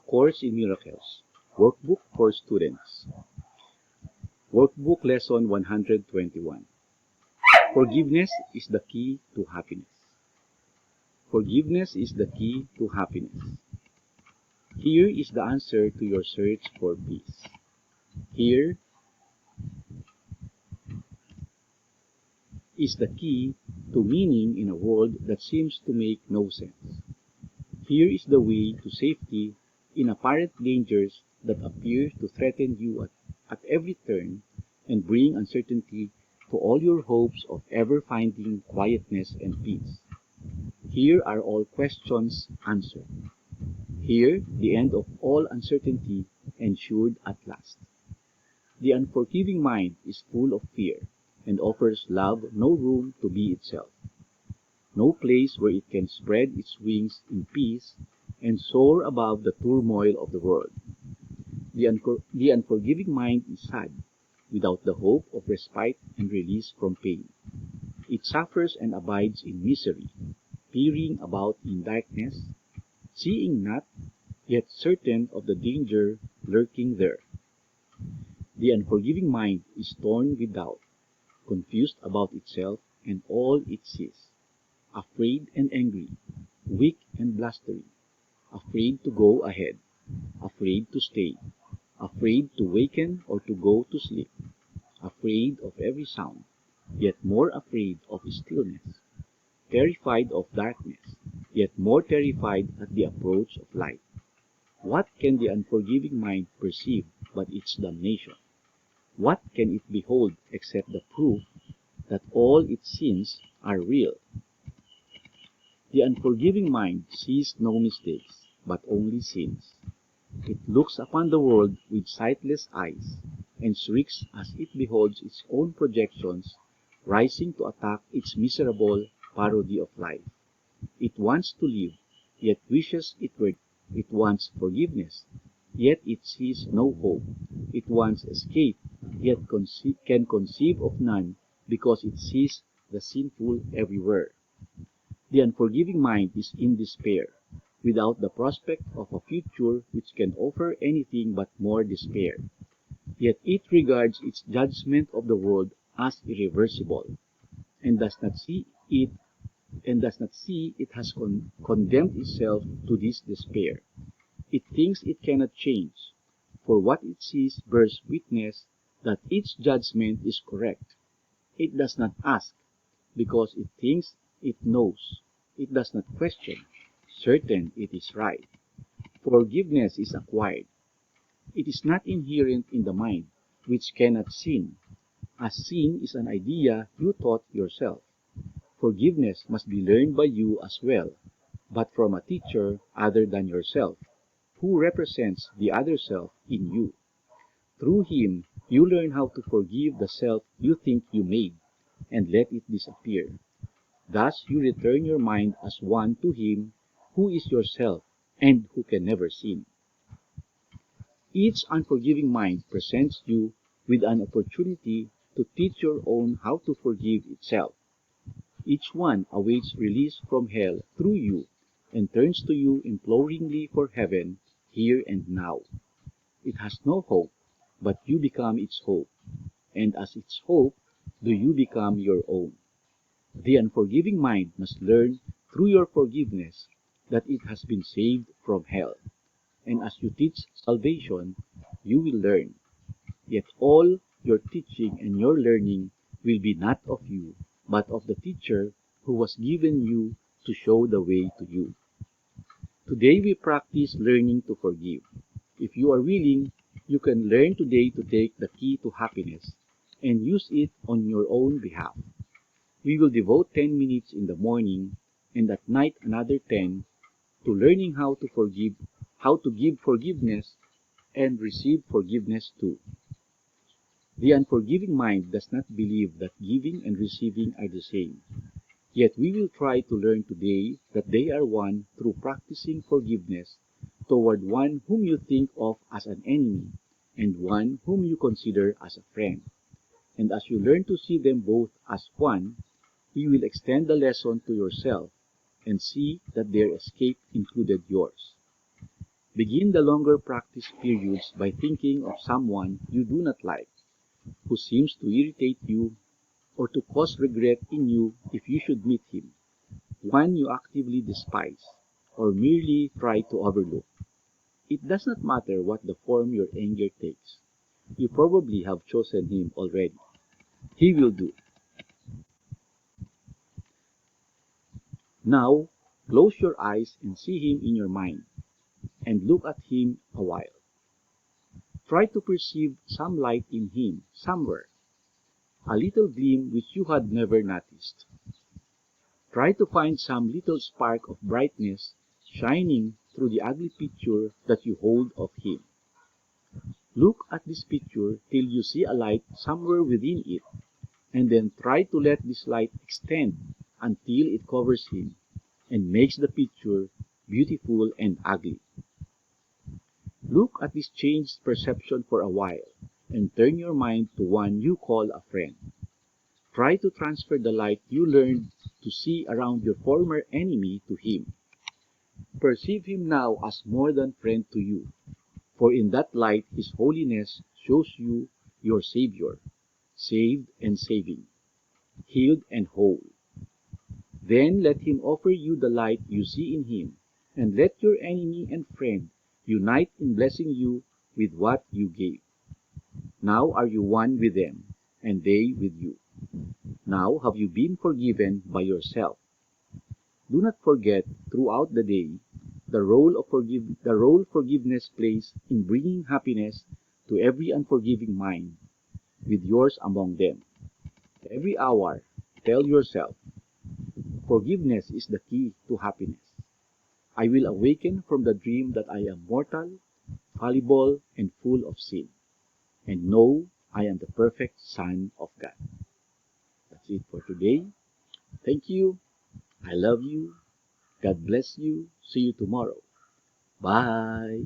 Course in Miracles, Workbook for Students. Workbook Lesson 121. Forgiveness is the key to happiness. Forgiveness is the key to happiness. Here is the answer to your search for peace. Here is the key to meaning in a world that seems to make no sense. Here is the way to safety in apparent dangers that appear to threaten you at every turn and bring uncertainty to all your hopes of ever finding quietness and peace. Here are all questions answered. Here, the end of all uncertainty ensured at last. The unforgiving mind is full of fear and offers love no room to be itself, no place where it can spread its wings in peace and soar above the turmoil of the world. The unforgiving mind is sad, without the hope of respite and release from pain. It suffers and abides in misery, peering about in darkness, seeing not, yet certain of the danger lurking there. The unforgiving mind is torn with doubt, confused about itself and all it sees, afraid and angry, weak and blustering, afraid to go ahead, afraid to stay, afraid to waken or to go to sleep, afraid of every sound, yet more afraid of stillness, terrified of darkness, yet more terrified at the approach of light. What can the unforgiving mind perceive but its damnation? What can it behold except the proof that all its sins are real? The unforgiving mind sees no mistakes, but only sins. It looks upon the world with sightless eyes, and shrieks as it beholds its own projections rising to attack its miserable parody of life. It wants to live, yet wishes it were. It wants forgiveness, yet it sees no hope. It wants escape, yet can conceive of none because it sees the sinful everywhere. The unforgiving mind is in despair, without the prospect of a future which can offer anything but more despair. Yet it regards its judgment of the world as irreversible, and does not see it has condemned itself to this despair. It thinks it cannot change, for what it sees bears witness that its judgment is correct. It does not ask, because it thinks it knows. It does not question, certain it is right. Forgiveness is acquired. It is not inherent in the mind, which cannot sin, as sin is an idea you thought yourself. Forgiveness must be learned by you as well, but from a teacher other than yourself, who represents the other self in you. Through him, you learn how to forgive the self you think you made, and let it disappear. Thus you return your mind as one to him who is yourself and who can never sin. Each unforgiving mind presents you with an opportunity to teach your own how to forgive itself. Each one awaits release from hell through you and turns to you imploringly for heaven here and now. It has no hope, but you become its hope, and as its hope do you become your own. The unforgiving mind must learn through your forgiveness that it has been saved from hell, and as you teach salvation, you will learn. Yet all your teaching and your learning will be not of you, but of the teacher who was given you to show the way to you. Today we practice learning to forgive. If you are willing, you can learn today to take the key to happiness and use it on your own behalf. We will devote 10 minutes in the morning and at night another 10 to learning how to give forgiveness and receive forgiveness too. The unforgiving mind does not believe that giving and receiving are the same. Yet we will try to learn today that they are one through practicing forgiveness toward one whom you think of as an enemy and one whom you consider as a friend. And as you learn to see them both as one, you will extend the lesson to yourself and see that their escape included yours. Begin the longer practice periods by thinking of someone you do not like, who seems to irritate you or to cause regret in you if you should meet him, one you actively despise or merely try to overlook. It does not matter what the form your anger takes. You probably have chosen him already. He will do. Now, close your eyes and see him in your mind, and look at him a while. Try to perceive some light in him somewhere, a little gleam which you had never noticed. Try to find some little spark of brightness shining through the ugly picture that you hold of him. Look at this picture till you see a light somewhere within it, and then try to let this light extend until it covers him and makes the picture beautiful and ugly. Look at this changed perception for a while, and turn your mind to one you call a friend. Try to transfer the light you learned to see around your former enemy to him. Perceive him now as more than friend to you, for in that light his holiness shows you your Savior, saved and saving, healed and whole. Then let him offer you the light you see in him, and let your enemy and friend unite in blessing you with what you gave. Now are you one with them, and they with you. Now have you been forgiven by yourself. Do not forget throughout the day the role forgiveness plays in bringing happiness to every unforgiving mind, with yours among them. Every hour, tell yourself, forgiveness is the key to happiness. I will awaken from the dream that I am mortal, fallible, and full of sin, and know I am the perfect Son of God. That's it for today. Thank you. I love you. God bless you. See you tomorrow. Bye.